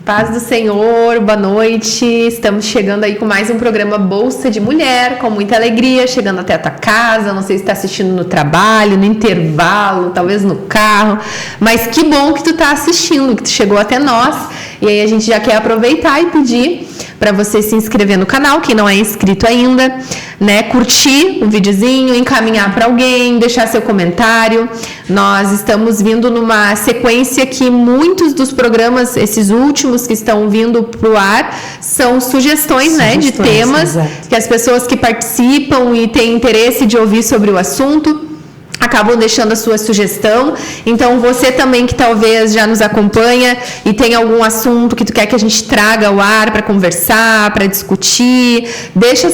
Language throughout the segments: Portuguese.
Paz do Senhor, boa noite. Estamos chegando aí com mais um programa Bolsa de Mulher, com muita alegria, chegando até a tua casa. Não sei se está assistindo no trabalho, no intervalo, talvez no carro, mas que bom que tu está assistindo, que tu chegou até nós. E aí a gente já quer aproveitar e pedir para você se inscrever no canal, quem não é inscrito ainda, né? Curtir o videozinho, encaminhar para alguém, deixar seu comentário. Nós estamos vindo numa sequência que muitos dos programas, esses últimos que estão vindo para o ar, são sugestões, né, de temas, exato, que as pessoas que participam e têm interesse de ouvir sobre o assunto acabam deixando a sua sugestão. Então você também que talvez já nos acompanha e tem algum assunto que tu quer que a gente traga ao ar para conversar, para discutir, deixa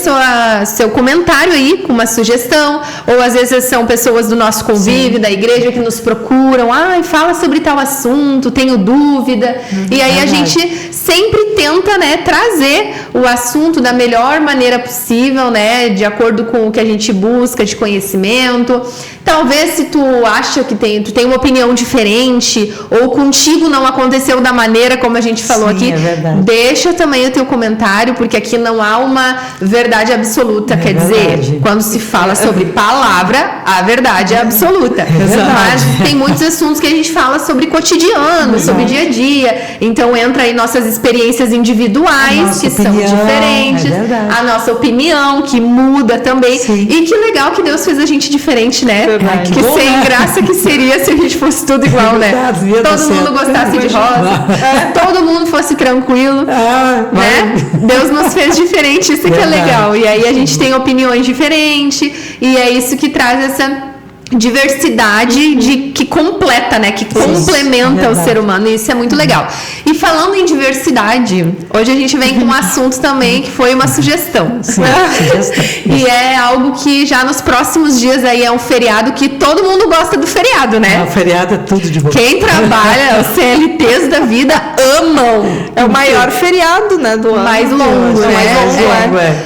seu comentário aí com uma sugestão, ou às vezes são pessoas do nosso convívio, sim, da igreja que nos procuram, fala sobre tal assunto, tenho dúvida, e aí a gente sempre tenta, né, trazer o assunto da melhor maneira possível, né, de acordo com o que a gente busca de conhecimento. Talvez se tu acha que tu tem uma opinião diferente, ou contigo não aconteceu da maneira como a gente falou, sim, aqui, deixa também o teu comentário, porque aqui não há uma verdade absoluta, quer dizer, quando se fala sobre palavra, a verdade é absoluta, mas tem muitos assuntos que a gente fala sobre cotidiano, sobre dia a dia, então entra aí nossas experiências individuais, que são diferentes, a nossa opinião, que muda também, sim, e que legal que Deus fez a gente diferente, né? Que bom, sem graça que seria se a gente fosse tudo igual, né? Todo mundo gostasse de rosa, todo mundo fosse tranquilo, né? Deus nos fez diferente, isso que é legal. E aí a gente tem opiniões diferentes, e é isso que traz essa diversidade que completa, né? Que complementa o ser humano, e isso é muito legal. E falando em diversidade, hoje a gente vem com um assunto também que foi uma sugestão. Sim, e é algo que já nos próximos dias aí é um feriado que todo mundo gosta do feriado, né? O feriado é tudo de bom. Quem trabalha, os CLTs da vida amam. É o maior feriado, né? Do ano. Mais longo,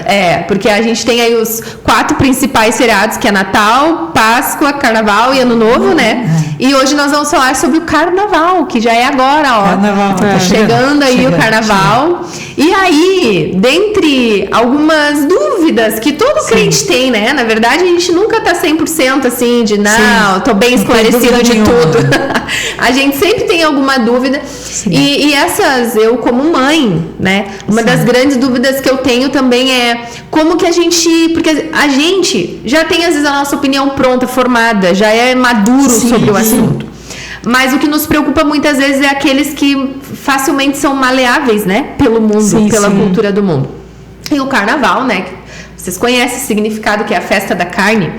né? Porque a gente tem aí os 4 principais feriados, que é Natal, Páscoa, Carnaval e Ano Novo, né? E hoje nós vamos falar sobre o Carnaval, que já é agora, ó. Carnaval, chegando aí o Carnaval. E aí, dentre algumas dúvidas que todo crente tem, né? Na verdade, a gente nunca tá 100% assim, de não, tô bem esclarecido de tudo. A gente sempre tem alguma dúvida. E essas, eu como mãe, né? Uma das grandes dúvidas que eu tenho também é como que a gente... Porque a gente já tem, às vezes, a nossa opinião pronta, formada, já é maduro sobre o assunto. Mas o que nos preocupa muitas vezes é aqueles que facilmente são maleáveis, né? Pelo mundo, pela cultura do mundo. E o Carnaval, né? Vocês conhecem o significado, que é a festa da carne?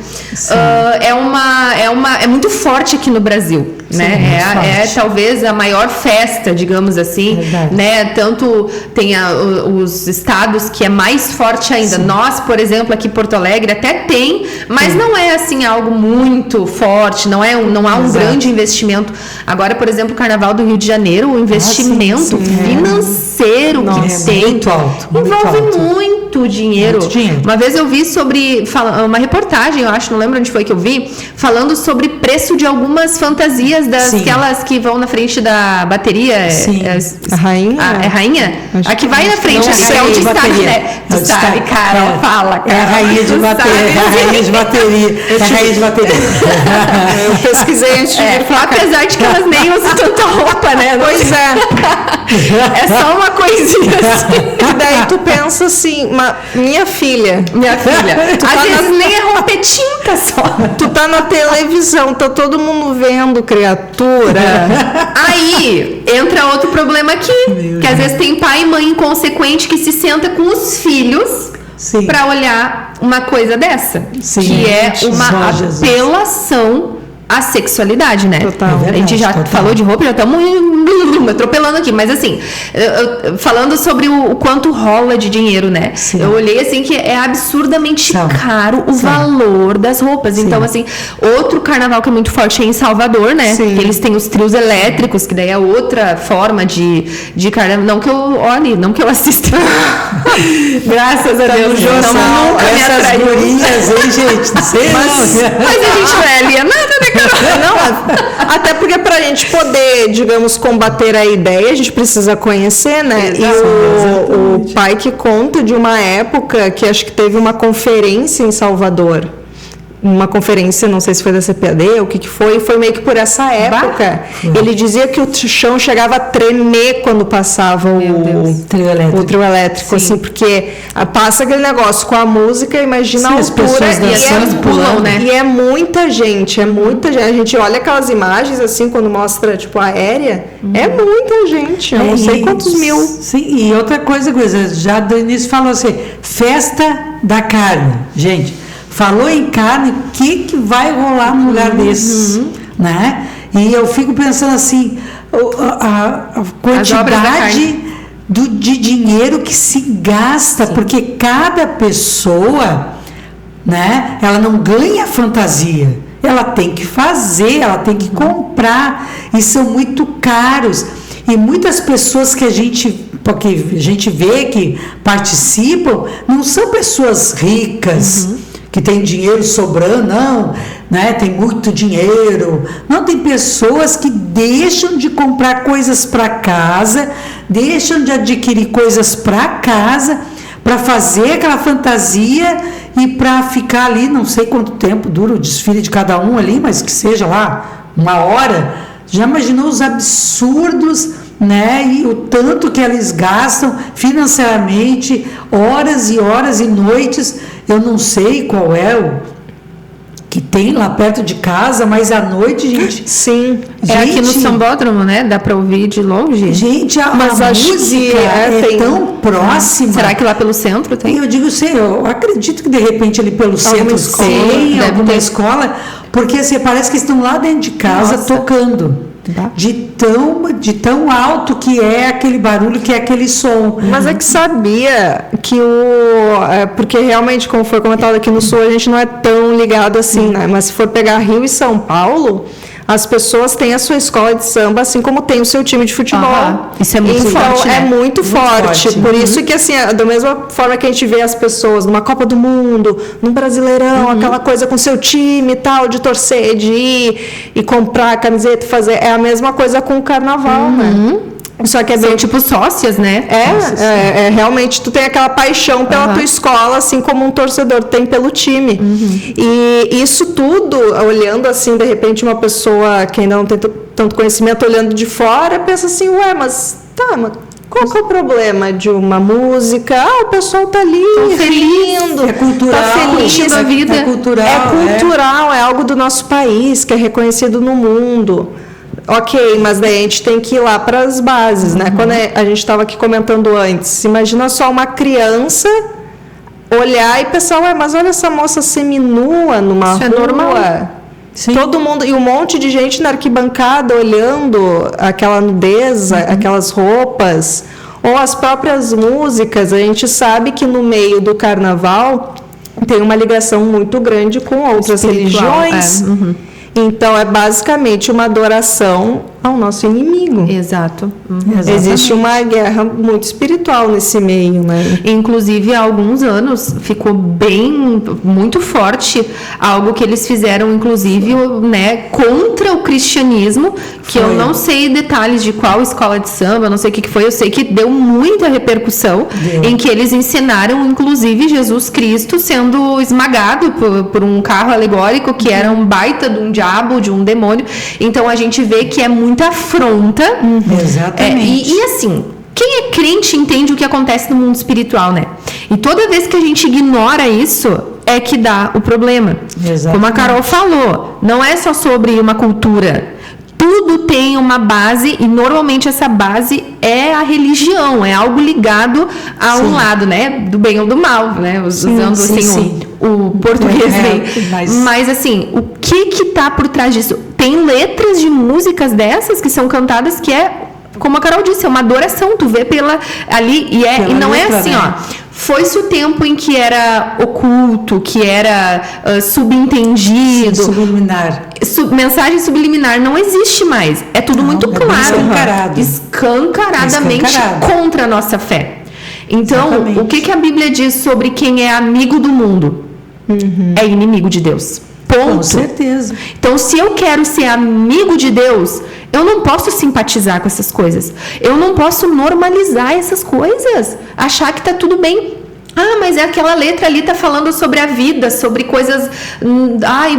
É muito forte aqui no Brasil, sim, né? É talvez a maior festa, digamos assim, né? Tanto tem os estados que é mais forte ainda. Sim. Nós, por exemplo, aqui em Porto Alegre até tem, mas não é assim algo muito forte, não há um grande investimento. Agora, por exemplo, o Carnaval do Rio de Janeiro, o investimento financeiro que tem muito alto, envolve muito dinheiro. Uma vez eu vi sobre uma reportagem, eu acho, não lembro onde foi que eu vi, falando sobre preço de algumas fantasias daquelas que vão na frente da bateria. Sim. A rainha? É rainha? A que vai na frente, ali, que é o destaque, né? Tu sabe, Carol, fala, Carol. É a rainha de bateria. É a rainha de bateria. Eu pesquisei antes de vir pra cá. Apesar de que elas nem usam tanta roupa, né? Pois é. É só uma coisinha assim. E daí tu pensa assim, minha filha, às vezes nem é roupa, é tinta só. Tu tá na televisão, tá todo mundo vendo, criatura. Aí entra outro problema aqui, que às vezes tem pai e mãe inconsequente que se senta com os filhos para olhar uma coisa dessa, que é uma apelação à sexualidade, né? Total. A gente já falou de roupa, já estamos atropelando aqui, mas assim, falando sobre o quanto rola de dinheiro, né? Sim. Eu olhei assim que é absurdamente caro o valor das roupas. Sim. Então, assim, outro carnaval que é muito forte é em Salvador, né? Sim. Eles têm os trios elétricos, que daí é outra forma de carnaval. Não que eu olhe, não que eu assista. Graças a Deus, nunca me atraiu. Essas gurinhas, hein, gente? Não sei mas a gente não é alienada, né? Não, até porque para a gente poder, digamos, combater a ideia, a gente precisa conhecer, né? E o pai que conta de uma época que acho que teve uma conferência em Salvador. Uma conferência, não sei se foi da CPAD, o que foi meio que por essa época. Ele dizia que o chão chegava a tremer quando passava o trio elétrico, assim, porque passa aquele negócio com a música, imagina a altura, e as pessoas pulam, né? E é muita gente. A gente olha aquelas imagens, assim, quando mostra, tipo, aérea, é muita gente, eu não sei quantos mil. Sim, e outra coisa, já do início falou assim, festa da carne, gente. Falou em carne, o que vai rolar num lugar desses, né? E eu fico pensando assim, a quantidade de dinheiro que se gasta, porque cada pessoa, né? Ela não ganha fantasia, ela tem que fazer, ela tem que comprar, e são muito caros. E muitas pessoas que a gente vê que participam, não são pessoas ricas, que tem dinheiro sobrando, não, né? Tem muito dinheiro. Não, tem pessoas que deixam de comprar coisas para casa, deixam de adquirir coisas para casa, para fazer aquela fantasia e para ficar ali, não sei quanto tempo dura o desfile de cada um ali, mas que seja lá 1 hora. Já imaginou os absurdos, né? E o tanto que eles gastam financeiramente, horas e horas e noites. Eu não sei qual é o que tem lá perto de casa, mas à noite, gente... Sim. É aqui no Sambódromo, né? Dá para ouvir de longe? Gente, a música é tão próxima. Será que lá pelo centro tem? Eu digo, sei, eu acredito que de repente ali pelo centro tem alguma escola, porque assim, parece que estão lá dentro de casa tocando. De tão alto que é aquele barulho, que é aquele som. Mas é que sabia que porque realmente, como foi comentado aqui no Sul, a gente não é tão ligado assim, né? Mas se for pegar Rio e São Paulo, as pessoas têm a sua escola de samba, assim como tem o seu time de futebol. Isso é muito forte, né? É muito Muito forte. Por isso que, assim, da mesma forma que a gente vê as pessoas numa Copa do Mundo, num Brasileirão, aquela coisa com seu time e tal, de torcer, de ir e comprar a camiseta, fazer. É a mesma coisa com o carnaval, né? Só que é bem... São tipo sócias, né? Realmente tu tem aquela paixão pela tua escola, assim como um torcedor tem pelo time. E isso tudo, olhando assim, de repente uma pessoa que ainda não tem tanto conhecimento, olhando de fora, pensa assim, mas qual que é o problema de uma música? O pessoal tá ali rindo, é cultural, tá feliz, a vida. É cultural, é algo do nosso país, que é reconhecido no mundo. Ok, mas daí a gente tem que ir lá para as bases, né? Quando a gente estava aqui comentando antes, imagina só uma criança olhar e pensar, mas olha essa moça seminua numa rua. É normal. Sim. Todo mundo, e um monte de gente na arquibancada olhando aquela nudez, aquelas roupas, ou as próprias músicas. A gente sabe que no meio do carnaval tem uma ligação muito grande com outras religiões. Então, é basicamente uma adoração ao nosso inimigo. Exato. Existe uma guerra muito espiritual nesse meio, né? Inclusive, há alguns anos, ficou muito forte algo que eles fizeram, inclusive, né, contra o cristianismo, que eu não sei detalhes de qual escola de samba, não sei o que foi, eu sei que deu muita repercussão, em que eles ensinaram, inclusive, Jesus Cristo sendo esmagado por um carro alegórico, que era um baita de um diabo, de um demônio. Então, a gente vê que é muita afronta. Exatamente. E assim, quem é crente entende o que acontece no mundo espiritual, né? E toda vez que a gente ignora isso, é que dá o problema. Exatamente. Como a Carol falou, não é só sobre uma cultura. Tudo tem uma base, e normalmente essa base é a religião, é algo ligado a um lado, né? Do bem ou do mal, né? Usando assim o português bem. Mas assim, o que tá por trás disso? Tem letras de músicas dessas que são cantadas que é, como a Carol disse, é uma adoração. Tu vê ali, e não é assim, né? Foi-se o tempo em que era oculto, que era subentendido. Subliminar. Mensagem subliminar não existe mais. É tudo muito claro. Escancaradamente contra a nossa fé. Então, exatamente. O que a Bíblia diz sobre quem é amigo do mundo? É inimigo de Deus. Ponto Com certeza. Então, se eu quero ser amigo de Deus, eu não posso simpatizar com essas coisas. Eu não posso normalizar essas coisas. Achar que tá tudo bem. Ah, mas é aquela letra ali tá falando sobre a vida, sobre coisas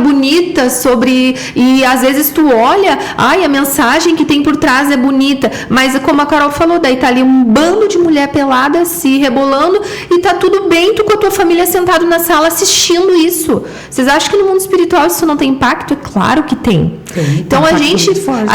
bonitas, sobre... E às vezes tu olha, a mensagem que tem por trás é bonita, mas como a Carol falou, daí tá ali um bando de mulher pelada se rebolando e tá tudo bem, tu com a tua família sentado na sala assistindo isso. Vocês acham que no mundo espiritual isso não tem impacto? É claro que tem. Então a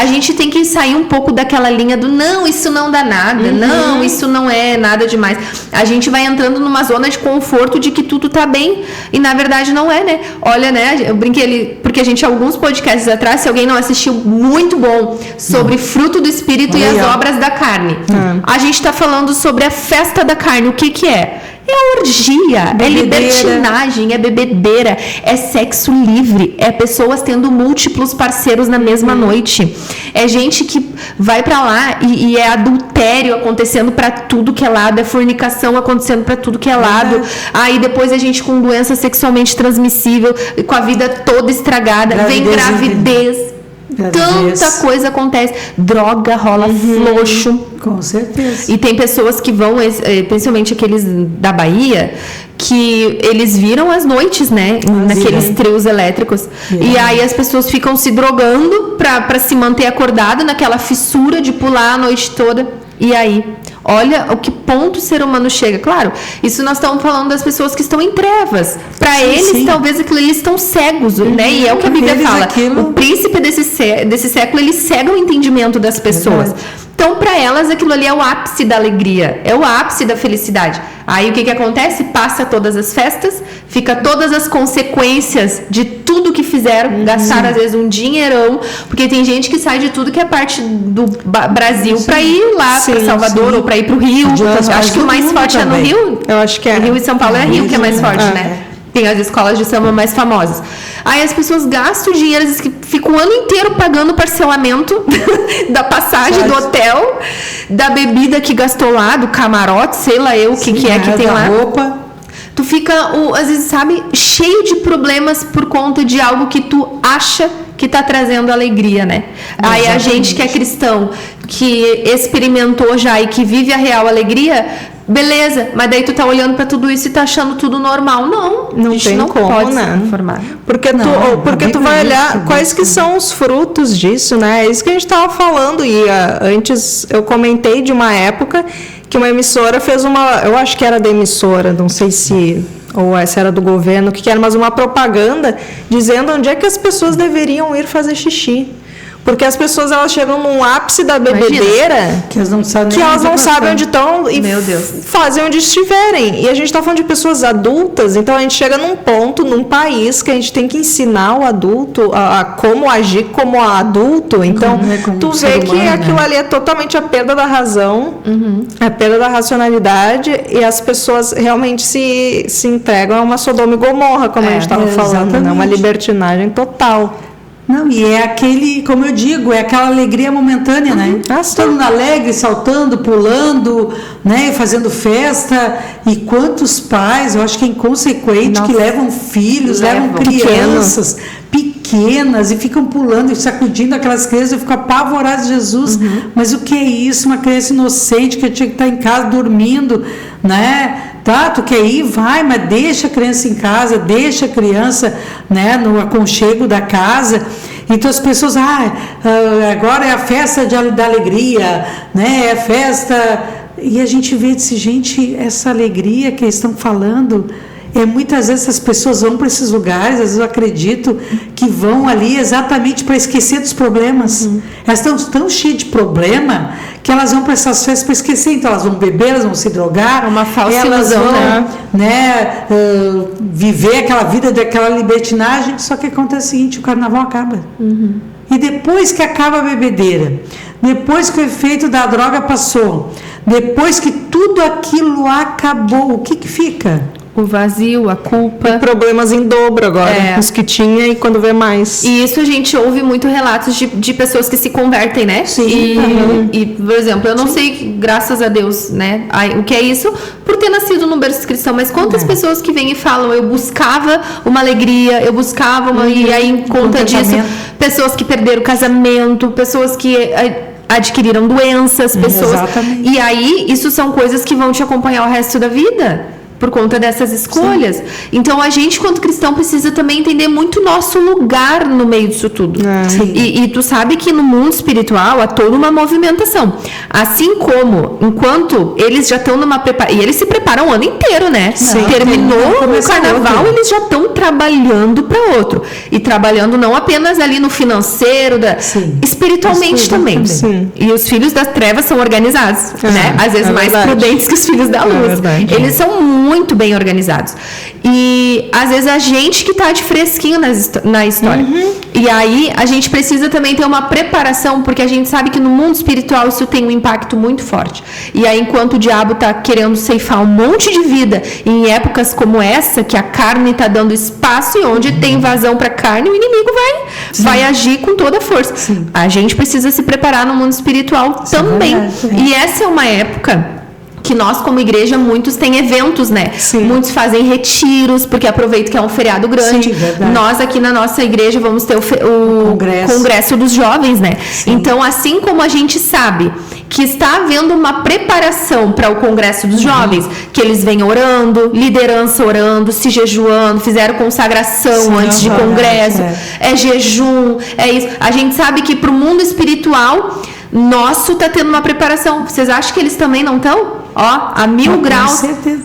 gente tem que sair um pouco daquela linha do não, isso não dá nada, não, isso não é nada demais. A gente vai entrando numa zona de conforto de que tudo tá bem e na verdade não é, né? Olha, né? Eu brinquei ali, porque a gente, alguns podcasts atrás, se alguém não assistiu, muito bom, sobre fruto do Espírito e as obras da carne. A gente tá falando sobre a festa da carne. O que é? É orgia, é libertinagem, é bebedeira, é sexo livre, é pessoas tendo múltiplos parceiros na mesma noite. É gente que vai pra lá e é adultério acontecendo pra tudo que é lado, é fornicação acontecendo pra tudo que é lado. Aí depois a gente com doença sexualmente transmissível, com a vida toda estragada, vem gravidez. Tanta coisa acontece, droga, rola floxo. Com certeza. E tem pessoas que vão, principalmente aqueles da Bahia, que eles viram as noites, né? Naqueles trios elétricos. E aí as pessoas ficam se drogando pra se manter acordada naquela fissura de pular a noite toda. E aí? Olha o que ponto o ser humano chega. Claro, isso nós estamos falando das pessoas que estão em trevas. Para eles, talvez aquilo eles estão cegos, né? E é o que a Bíblia fala. O príncipe desse século, ele cega o entendimento das pessoas. Verdade. Então, para elas, aquilo ali é o ápice da alegria, é o ápice da felicidade. Aí, o que acontece? Passa todas as festas, fica todas as consequências de tudo que fizeram, gastaram, às vezes, um dinheirão, porque tem gente que sai de tudo que é parte do Brasil para ir lá para Salvador ou para ir para o Rio. Acho que o mais forte é no Rio. Eu acho que é. Rio e São Paulo é Rio que é mais forte, né? Tem as escolas de samba mais famosas. Aí as pessoas gastam dinheiro, que ficam o ano inteiro pagando o parcelamento da passagem do hotel, da bebida que gastou lá, do camarote, sei lá o que é que tem lá. Roupa. Tu fica, às vezes, sabe, cheio de problemas por conta de algo que tu acha que tá trazendo alegria, né? Aí a gente que é cristão, que experimentou já e que vive a real alegria, beleza, mas daí tu tá olhando pra tudo isso e tá achando tudo normal. Não tem como, pode né? se informar. Porque tu vai olhar quais que são os frutos disso, né? É isso que a gente tava falando. E antes eu comentei de uma época que uma emissora fez eu acho que era da emissora, não sei se... ou essa era do governo, que era mais uma propaganda dizendo onde é que as pessoas deveriam ir fazer xixi. Porque as pessoas, elas chegam num ápice da bebedeira que elas não sabem onde estão e fazem onde estiverem. E a gente está falando de pessoas adultas, então a gente chega num ponto, num país, que a gente tem que ensinar o adulto a como agir como adulto. Então, tu vê que aquilo ali é totalmente a perda da razão, a perda da racionalidade, e as pessoas realmente se entregam a uma Sodoma e Gomorra, como a gente estava falando, né? Uma libertinagem total. Não, e é aquele, como eu digo, é aquela alegria momentânea, né? Todo mundo alegre, saltando, pulando, né? Fazendo festa. E quantos pais, eu acho que é inconsequente, que levam filhos, levam crianças pequenas e ficam pulando e sacudindo aquelas crianças. Eu fico apavorada de Jesus. Mas o que é isso? Uma criança inocente que tinha que estar em casa dormindo, né? Tá, tu quer ir? Vai, mas deixa a criança em casa, deixa a criança, né, no aconchego da casa. Então as pessoas, agora é a festa da alegria, né, é a festa... E a gente vê, gente, essa alegria que eles estão falando... muitas vezes as pessoas vão para esses lugares, às vezes eu acredito que vão ali exatamente para esquecer dos problemas. Elas estão tão cheias de problema que elas vão para essas festas para esquecer. Então elas vão beber, elas vão se drogar, uma falsa elas ilusão, vão viver aquela vida daquela libertinagem. Só que acontece o seguinte, o carnaval acaba. E depois que acaba a bebedeira, depois que o efeito da droga passou, depois que tudo aquilo acabou, o que fica? o vazio, a culpa. Problemas em dobro agora, os que tinha e quando vê mais. E isso a gente ouve muito relatos de pessoas que se convertem, né? Sim. E, por exemplo, eu não sei, graças a Deus, né? O que é isso por ter nascido num berço cristão, mas quantas pessoas que vêm e falam, eu buscava uma alegria, eu buscava uma... E aí, em conta disso, pessoas que perderam o casamento, pessoas que... adquiriram doenças, pessoas... Exatamente. E aí, isso são coisas que vão te acompanhar o resto da vida, por conta dessas escolhas. Sim. Então, a gente, quanto cristão, precisa também entender muito o nosso lugar no meio disso tudo. E tu sabe que no mundo espiritual há toda uma movimentação. Assim como, enquanto eles já estão numa preparação... E eles se preparam o ano inteiro, né? Sim. Terminou o carnaval, eles já estão trabalhando para outro. E trabalhando não apenas ali no financeiro, espiritualmente também. Sim. E os filhos das trevas são organizados, né? Às vezes mais prudentes que os filhos da luz. Eles são muito bem organizados. E às vezes a gente que está de fresquinho na história. E aí a gente precisa também ter uma preparação, porque a gente sabe que no mundo espiritual isso tem um impacto muito forte. E aí, enquanto o diabo está querendo ceifar um monte de vida em épocas como essa, que a carne está dando espaço e onde tem vazão para a carne, o inimigo vai agir com toda a força. Sim. A gente precisa se preparar no mundo espiritual também. E essa é uma época que nós, como igreja, muitos têm eventos, né? Sim. Muitos fazem retiros, porque aproveitam que é um feriado grande. Sim, nós, aqui na nossa igreja, vamos ter o Congresso dos Jovens, né? Sim. Então, assim como a gente sabe que está havendo uma preparação para o Congresso dos Jovens, que eles vêm orando, liderança orando, se jejuando, fizeram consagração antes de congresso, é jejum, é isso. A gente sabe que para o mundo espiritual... nosso está tendo uma preparação. Vocês acham que eles também não estão? Ó, a 1000 graus,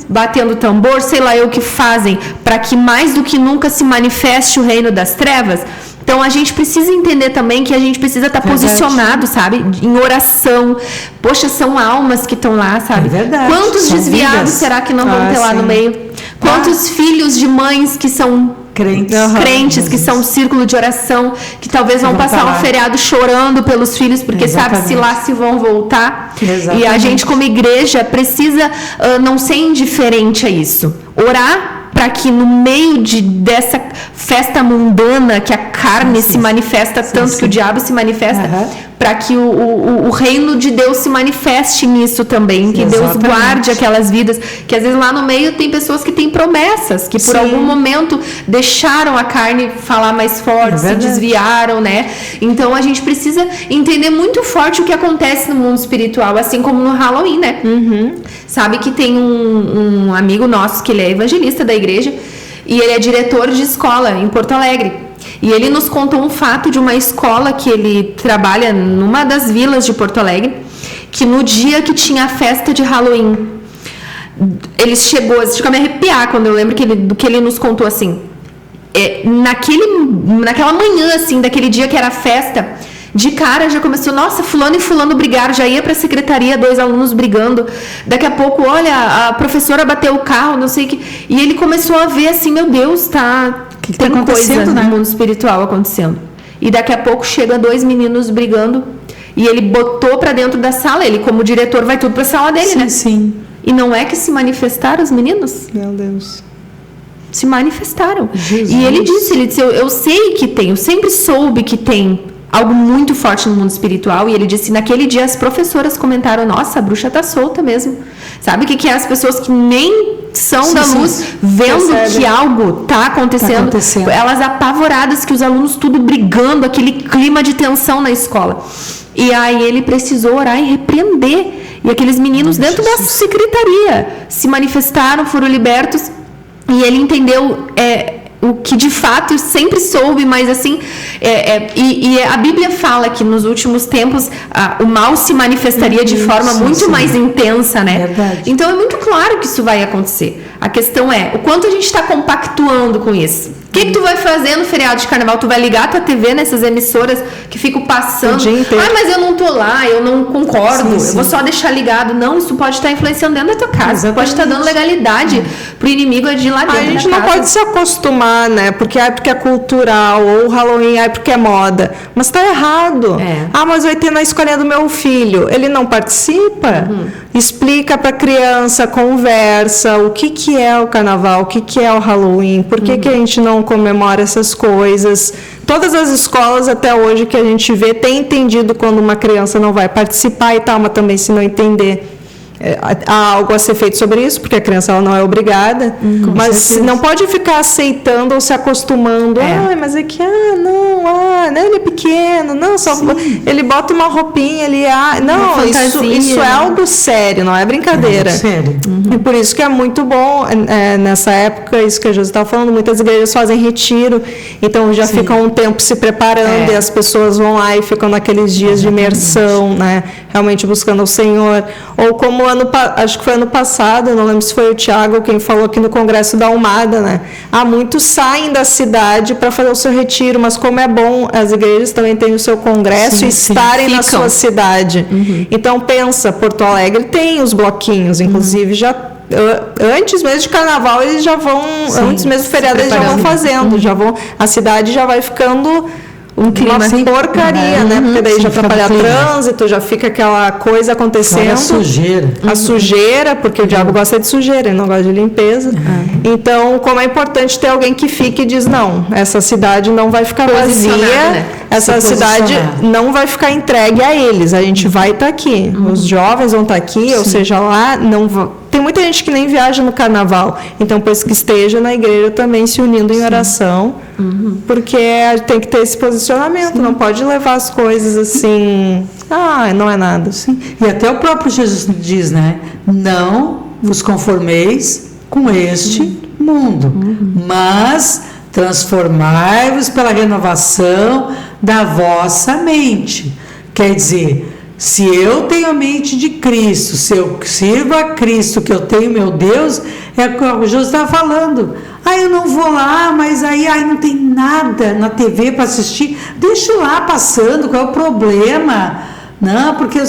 batendo tambor, sei lá o que fazem, para que mais do que nunca se manifeste o reino das trevas? Então, a gente precisa entender também que a gente precisa estar posicionado, sabe? Em oração. Poxa, são almas que estão lá, sabe? É verdade. Quantos são desviados vidas. será que não vão ter lá no meio? Quantos filhos de mães que são... crentes que são um círculo de oração, que talvez vão passar um feriado chorando pelos filhos, porque sabe-se lá se vão voltar. E a gente, como igreja, precisa não ser indiferente a isso. Orar para que no meio dessa festa mundana, que a carne se manifesta tanto, que o diabo se manifesta, para que o reino de Deus se manifeste nisso também, que Deus guarde aquelas vidas, que às vezes lá no meio tem pessoas que têm promessas, que por algum momento deixaram a carne falar mais forte, se desviaram, né? Então a gente precisa entender muito forte o que acontece no mundo espiritual, assim como no Halloween, né? Sabe que tem um amigo nosso que ele é evangelista da igreja e ele é diretor de escola em Porto Alegre. E ele nos contou um fato de uma escola que ele trabalha numa das vilas de Porto Alegre, que no dia que tinha a festa de Halloween, ele chegou a me arrepiar quando eu lembro do que ele nos contou, assim. Naquela manhã, assim, daquele dia que era a festa, de cara já começou, nossa, fulano e fulano brigaram, já ia para a secretaria, 2 alunos brigando, daqui a pouco, olha, a professora bateu o carro, não sei o que, e ele começou a ver assim, meu Deus, que tem tá acontecendo, coisa né? no mundo espiritual acontecendo. E daqui a pouco chega 2 meninos brigando, e ele botou para dentro da sala, ele como diretor vai tudo para a sala dele, né? Sim. E não é que se manifestaram os meninos? Meu Deus. Se manifestaram. Jesus. E ele disse, eu sei que tem, eu sempre soube que tem algo muito forte no mundo espiritual. E ele disse, naquele dia as professoras comentaram, nossa, a bruxa tá solta mesmo. Sabe o que é as pessoas que nem são da luz, vendo que algo tá acontecendo, elas apavoradas, que os alunos tudo brigando, aquele clima de tensão na escola. E aí ele precisou orar e repreender. E aqueles meninos dentro da secretaria se manifestaram, foram libertos. E ele entendeu o que de fato sempre soube, mas assim, e a Bíblia fala que nos últimos tempos o mal se manifestaria de forma muito mais intensa, né? Verdade. Então é muito claro que isso vai acontecer. A questão é o quanto a gente está compactuando com isso. O que tu vai fazer no feriado de carnaval? Tu vai ligar a tua TV nessas emissoras que ficam passando. O dia inteiro. Ah, mas eu não tô lá, eu não concordo, Sim. eu vou só deixar ligado. Não, isso pode estar influenciando dentro da tua casa. Exatamente. Pode estar dando legalidade pro inimigo de ir lá dentro A gente da não casa. pode se acostumar, né? Porque é cultural, ou o Halloween porque é moda. Mas tá errado. É. Ah, mas vai ter na escolinha do meu filho. Ele não participa? Explica pra criança, conversa, o que é o carnaval, o que é o Halloween, por que a gente não comemora essas coisas. Todas as escolas até hoje que a gente vê têm entendido quando uma criança não vai participar e tal, mas também se não entender. Há algo a ser feito sobre isso, porque a criança ela não é obrigada, mas certeza. não pode ficar aceitando ou se acostumando. Mas é que, né, ele é pequeno, não, só ele bota uma roupinha, não, fantasia, isso é né? algo sério, não é brincadeira. Sério. E por isso que é muito bom, nessa época, isso que a Josi estava falando, muitas igrejas fazem retiro, então já ficam um tempo se preparando e as pessoas vão lá e ficam naqueles dias de imersão, né, realmente buscando o Senhor. Ou como acho que foi ano passado, não lembro se foi o Tiago quem falou aqui no Congresso da Almada, né? Muitos saem da cidade para fazer o seu retiro, mas como é bom, as igrejas também têm o seu congresso e estarem na sua cidade. Então pensa, Porto Alegre tem os bloquinhos, inclusive já antes mesmo de carnaval eles já vão, antes mesmo do feriado eles já vão fazendo, a cidade já vai ficando um clima porcaria, né? Porque daí já atrapalha trânsito, já fica aquela coisa acontecendo. A sujeira, porque o diabo gosta de sujeira, ele não gosta de limpeza. Então, como é importante ter alguém que fique e diz, não, essa cidade não vai ficar vazia, né? essa cidade não vai ficar entregue a eles, a gente vai estar aqui. Os jovens vão estar aqui, ou seja, lá não vão. Tem muita gente que nem viaja no carnaval, então pois que esteja na igreja também se unindo em oração, porque tem que ter esse posicionamento, não pode levar as coisas assim, não é nada. E até o próprio Jesus diz, né? Não vos conformeis com este mundo, mas transformai-vos pela renovação da vossa mente. Quer dizer, se eu tenho a mente de Cristo, se eu sirvo a Cristo, que eu tenho meu Deus, é o que o Jesus está falando. Eu não vou lá, mas aí não tem nada na TV para assistir. Deixa lá passando, qual é o problema? Não, porque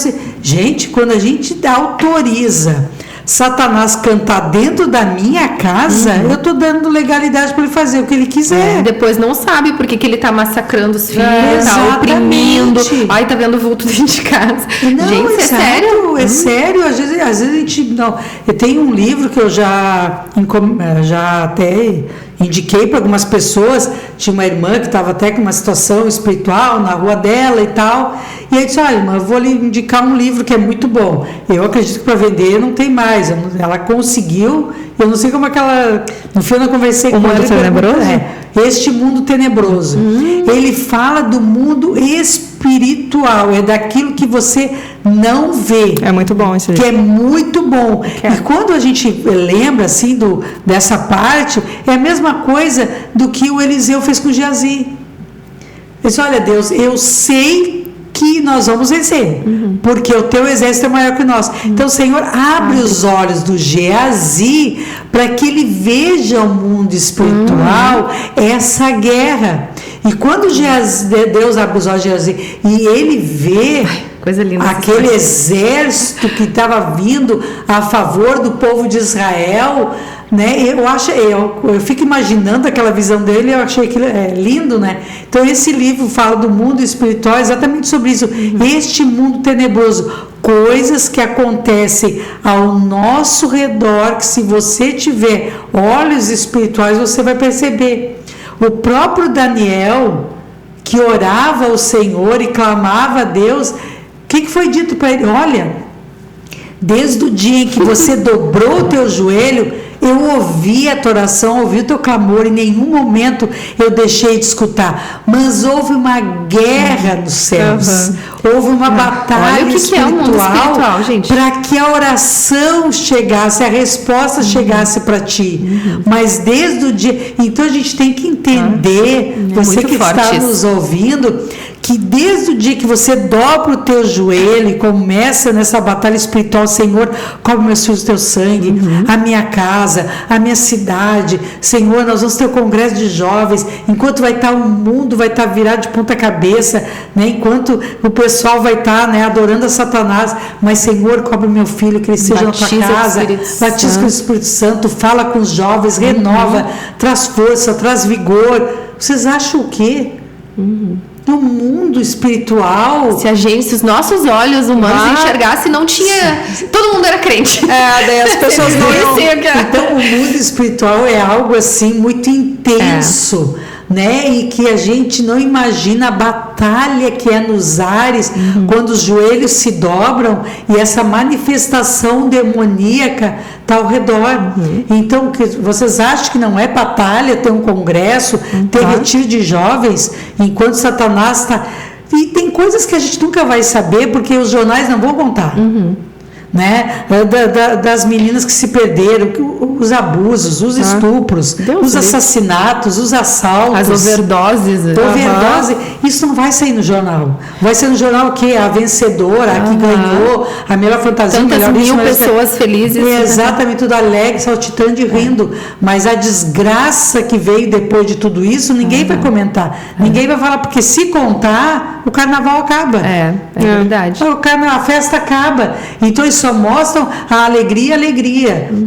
gente, quando a gente autoriza Satanás cantar dentro da minha casa, eu estou dando legalidade para ele fazer o que ele quiser. Depois não sabe por que ele está massacrando os filhos, tá oprimindo. Tá vendo o vulto dentro de casa. Não, gente, é sério? É sério. Às vezes a gente não. Eu tenho um livro que eu já até indiquei para algumas pessoas. Tinha uma irmã que estava até com uma situação espiritual na rua dela e tal. E aí disse, irmã, eu vou lhe indicar um livro que é muito bom. Eu acredito que para vender não tem mais. Ela conseguiu, eu não sei como é que ela... No fim eu não conversei com ela. O Mundo Tenebroso? Este Mundo Tenebroso. Ele fala do mundo espiritual, é daquilo que você não vê. É muito bom esse livro. Que é muito bom. E quando a gente lembra assim dessa parte, é a mesma coisa do que o Eliseu fez com Geazi. Ele disse, olha Deus, eu sei que nós vamos vencer, porque o teu exército é maior que o nosso. Então, Senhor, abre os olhos do Geazi para que ele veja o mundo espiritual, essa guerra. E quando Deus abre os olhos de Geazi e ele vê coisa linda, aquele exército que estava vindo a favor do povo de Israel, né? Eu fico imaginando aquela visão dele, eu achei que é lindo, né? Então esse livro fala do mundo espiritual, exatamente sobre isso. Este mundo tenebroso, coisas que acontecem ao nosso redor, que se você tiver olhos espirituais, você vai perceber. O próprio Daniel, que orava ao Senhor e clamava a Deus, o que foi dito para ele? Olha, desde o dia em que você dobrou o teu joelho, eu ouvi a tua oração, ouvi o teu clamor, em nenhum momento eu deixei de escutar. Mas houve uma guerra nos céus, houve uma batalha espiritual, para que a oração chegasse, a resposta chegasse para ti. Mas desde o dia... Então a gente tem que entender, você que está nos ouvindo, que desde o dia que você dobra o teu joelho e começa nessa batalha espiritual, Senhor, cobre meus filhos teu sangue, a minha casa, a minha cidade, Senhor, nós vamos ter o congresso de jovens, enquanto vai estar o mundo, vai estar virado de ponta cabeça, né? Enquanto o pessoal vai estar, né, adorando a Satanás, mas Senhor, cobre meu filho, que ele seja na tua casa, batiza com o Espírito Santo, fala com os jovens, renova, traz força, traz vigor. Vocês acham o quê? No mundo espiritual, se os nossos olhos humanos enxergassem, não tinha, todo mundo era crente. Daí as pessoas não iam. Então o mundo espiritual é algo assim muito intenso, né? E que a gente não imagina a batalha que é nos ares, quando os joelhos se dobram e essa manifestação demoníaca está ao redor. Então, vocês acham que não é batalha ter um congresso, ter retiro de jovens, enquanto Satanás está... E tem coisas que a gente nunca vai saber, porque os jornais não vão contar. Né? Das meninas que se perderam, os abusos, os estupros, os assassinatos, os assaltos, as overdoses. Overdose, isso não vai sair no jornal. Vai ser no jornal o quê? A vencedora, a que ganhou, a melhor fantasia, tantas melhor mil pessoas felizes. Exatamente, tudo alegre, saltitando e rindo. Mas a desgraça que veio depois de tudo isso, ninguém vai comentar. Ninguém vai falar, porque se contar, o carnaval acaba. É verdade. A festa acaba. Então isso só mostram a alegria,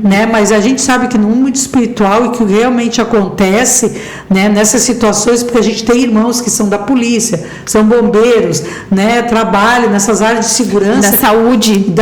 né? Mas a gente sabe que no mundo espiritual e que realmente acontece, né, nessas situações, porque a gente tem irmãos que são da polícia, são bombeiros, né, trabalham nessas áreas de segurança, da saúde,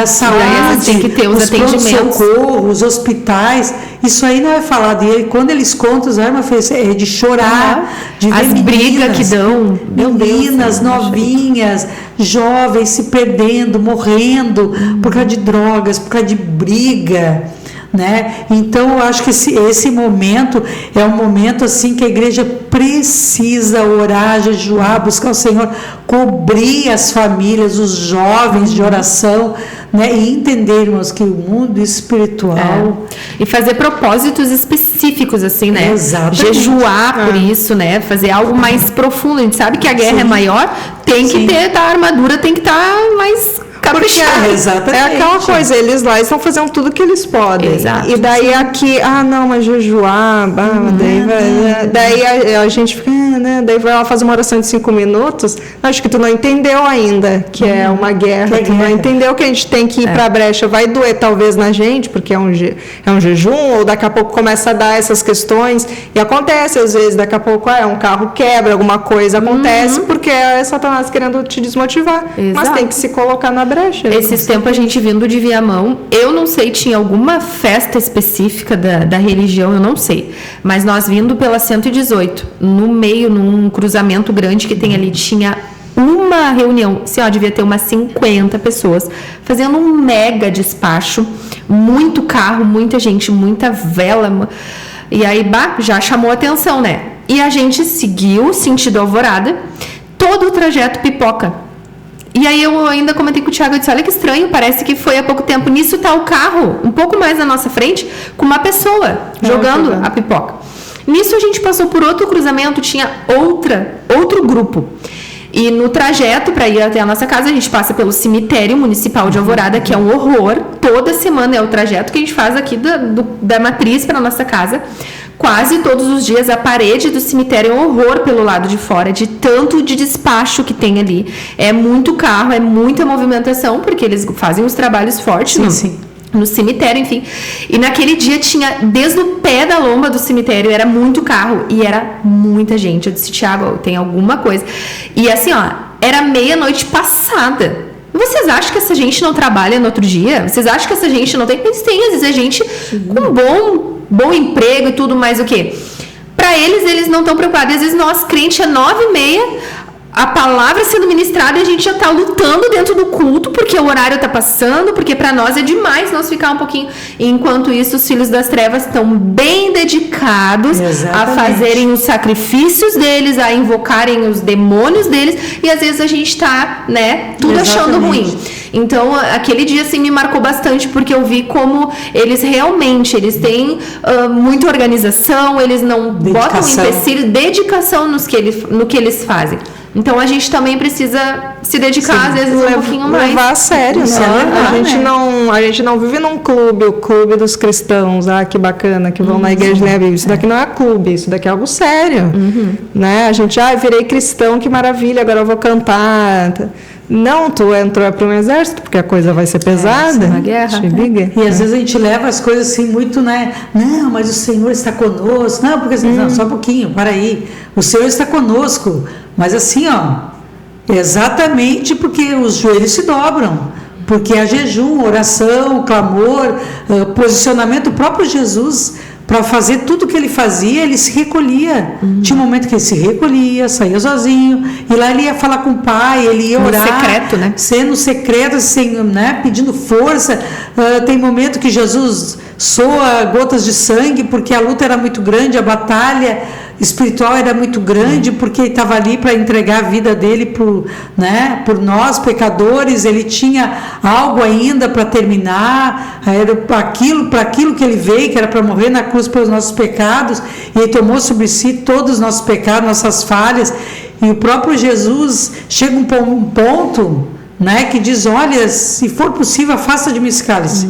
tem que ter os atendimentos, socorros, hospitais. Isso aí não é falado. E quando eles contam, é de chorar, de ver as brigas que dão, meninas novinhas, jovens se perdendo, morrendo por causa de drogas, por causa de briga, né? Então eu acho que esse momento é um momento assim que a igreja precisa orar, jejuar, buscar o Senhor, cobrir as famílias, os jovens de oração, né? E entender, irmãos, que o mundo espiritual e fazer propósitos específicos assim, né? Exatamente. Jejuar por isso, né? Fazer algo mais profundo. A gente sabe que a guerra é maior, tem que ter, a armadura tem que estar mais caprichada. Exatamente. É aquela coisa, eles lá estão fazendo tudo o que eles podem. Exato. E daí aqui, não, mas jejuar, daí a gente fica, né? Daí vai lá fazer uma oração de 5 minutos. Acho que tu não entendeu ainda que é uma guerra. Tu não entendeu que a gente tem que ir pra brecha. Vai doer talvez na gente, porque é um jejum, ou daqui a pouco começa a dar essas questões. E acontece às vezes, daqui a pouco um carro quebra, alguma coisa acontece, porque é Satanás querendo te desmotivar. Exato. Mas tem que se colocar na brecha. Esses tempos a gente vindo de Viamão, eu não sei, tinha alguma festa específica da religião, eu não sei, mas nós vindo pela 118, no meio, num cruzamento grande que tem ali, tinha uma reunião, devia ter umas 50 pessoas, fazendo um mega despacho, muito carro, muita gente, muita vela, e aí, já chamou atenção, né? E a gente seguiu, sentido Alvorada, todo o trajeto pipoca. E aí eu ainda comentei com o Thiago, eu disse, olha que estranho, parece que foi há pouco tempo. Nisso tá o carro, um pouco mais na nossa frente, com uma pessoa jogando a pipoca. Nisso a gente passou por outro cruzamento, tinha outro grupo. E no trajeto para ir até a nossa casa, a gente passa pelo cemitério municipal de Alvorada, que é um horror. Toda semana é o trajeto que a gente faz aqui da matriz para a nossa casa. Quase todos os dias a parede do cemitério é um horror pelo lado de fora, de tanto de despacho que tem ali. É muito carro, é muita movimentação, porque eles fazem os trabalhos fortes no cemitério, enfim. E naquele dia tinha, desde o pé da lomba do cemitério, era muito carro e era muita gente. Eu disse, Thiago, tem alguma coisa. E assim, era meia-noite passada. Vocês acham que essa gente não trabalha no outro dia? Vocês acham que essa gente não tem? Eles têm, às vezes, a gente com bom emprego e tudo mais o quê? Para eles não estão preocupados. Às vezes nós, crente, é 9h30, a palavra sendo ministrada e a gente já está lutando dentro do culto, porque o horário está passando, porque para nós é demais nós ficar um pouquinho. Enquanto isso, os filhos das trevas estão bem dedicados a fazerem os sacrifícios deles, a invocarem os demônios deles, e às vezes a gente está, né, tudo achando ruim. Então, aquele dia, assim, me marcou bastante, porque eu vi como eles realmente, eles têm muita organização, eles não botam empecilho, dedicação no que eles fazem. Então a gente também precisa se dedicar, às vezes, um pouquinho mais. Levar a sério, Isso né? é legal, A gente não vive num clube, o clube dos cristãos, que bacana, que vão na igreja ler a Bíblia. Isso daqui não é clube, isso daqui é algo sério. Né? A gente, virei cristão, que maravilha, agora eu vou cantar. Não, tu entrou para um exército, porque a coisa vai ser pesada. Uma guerra. E às vezes a gente leva as coisas assim muito, né? Não, mas o Senhor está conosco. Não, porque não, só um pouquinho, para aí. O Senhor está conosco. Mas assim, exatamente porque os joelhos se dobram. Porque há jejum, oração, clamor, posicionamento. O próprio Jesus, para fazer tudo o que ele fazia, ele se recolhia. Tinha um momento que ele se recolhia, saía sozinho, e lá ele ia falar com o Pai, ele ia orar. No secreto, né? Sendo secreto, assim, né? Pedindo força. Tem momento que Jesus soa gotas de sangue, porque a luta era muito grande, a batalha espiritual era muito grande, porque ele estava ali para entregar a vida dele por nós, pecadores. Ele tinha algo ainda para terminar, era para aquilo que ele veio, que era para morrer na cruz pelos nossos pecados, e ele tomou sobre si todos os nossos pecados, nossas falhas. E o próprio Jesus chega um ponto, né, que diz: olha, se for possível, afasta de mim esse cálice.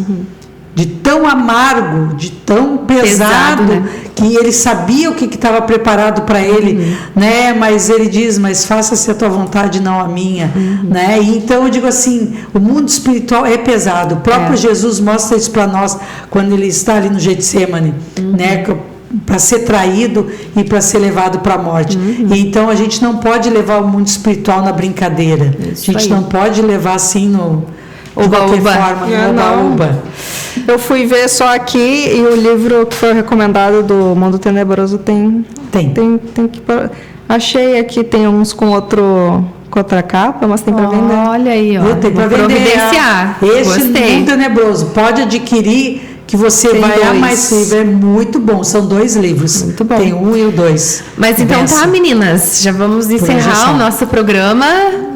De tão amargo, de tão pesado, né? Que ele sabia o que estava preparado para ele, né? Mas ele diz: mas faça-se a tua vontade, não a minha, né? E então eu digo assim, o mundo espiritual é pesado. O próprio Jesus mostra isso para nós quando ele está ali no Getsemane, né? Para ser traído e para ser levado para a morte. E então a gente não pode levar o mundo espiritual na brincadeira. Isso a gente aí. não pode levar assim no Oba-oba. Oba-oba. Eu fui ver só aqui, e o livro que foi recomendado do Mundo Tenebroso tem que... Achei aqui, tem uns com outra capa, mas tem para vender. Olha aí, ó. Tem para Vou vender. providenciar. Esse Gostei. Mundo Tenebroso pode adquirir, que você Tem vai 2. mais livro. É muito bom. São 2 livros. Muito bom. Tem 1 e o 2. Mas então tá, meninas, já vamos encerrar o nosso programa.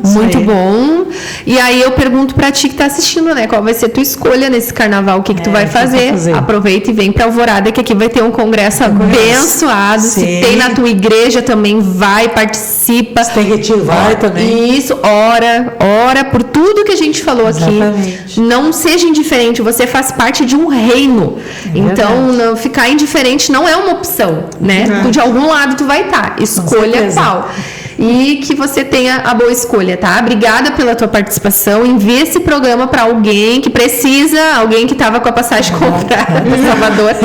Isso Muito aí. bom. E aí eu pergunto pra ti que tá assistindo, né? Qual vai ser a tua escolha nesse carnaval? O que tu vai o que tu vai fazer? fazer? Aproveita e vem pra Alvorada, que aqui vai ter um congresso abençoado. Se Sim. tem na tua igreja também, vai, participa. Se tem retiro, vai também. Isso, ora por tudo que a gente falou aqui. Exatamente. Não seja indiferente, você faz parte de um reino. Então, não ficar indiferente não é uma opção, né? Tu, de algum lado tu vai estar. Escolha certeza. qual. E que você tenha a boa escolha, tá? Obrigada pela tua participação. Envia esse programa para alguém que precisa, alguém que estava com a passagem comprada para Salvador.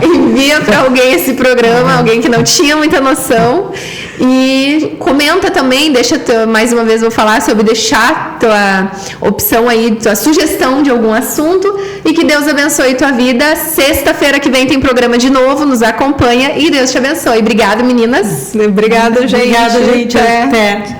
Envia para alguém esse programa, alguém que não tinha muita noção. E comenta também, mais uma vez vou falar sobre deixar tua opção aí, tua sugestão de algum assunto, e que Deus abençoe tua vida. Sexta-feira que vem tem programa de novo, nos acompanha e Deus te abençoe. Obrigada, meninas. Obrigada, gente. Obrigada, gente. Até.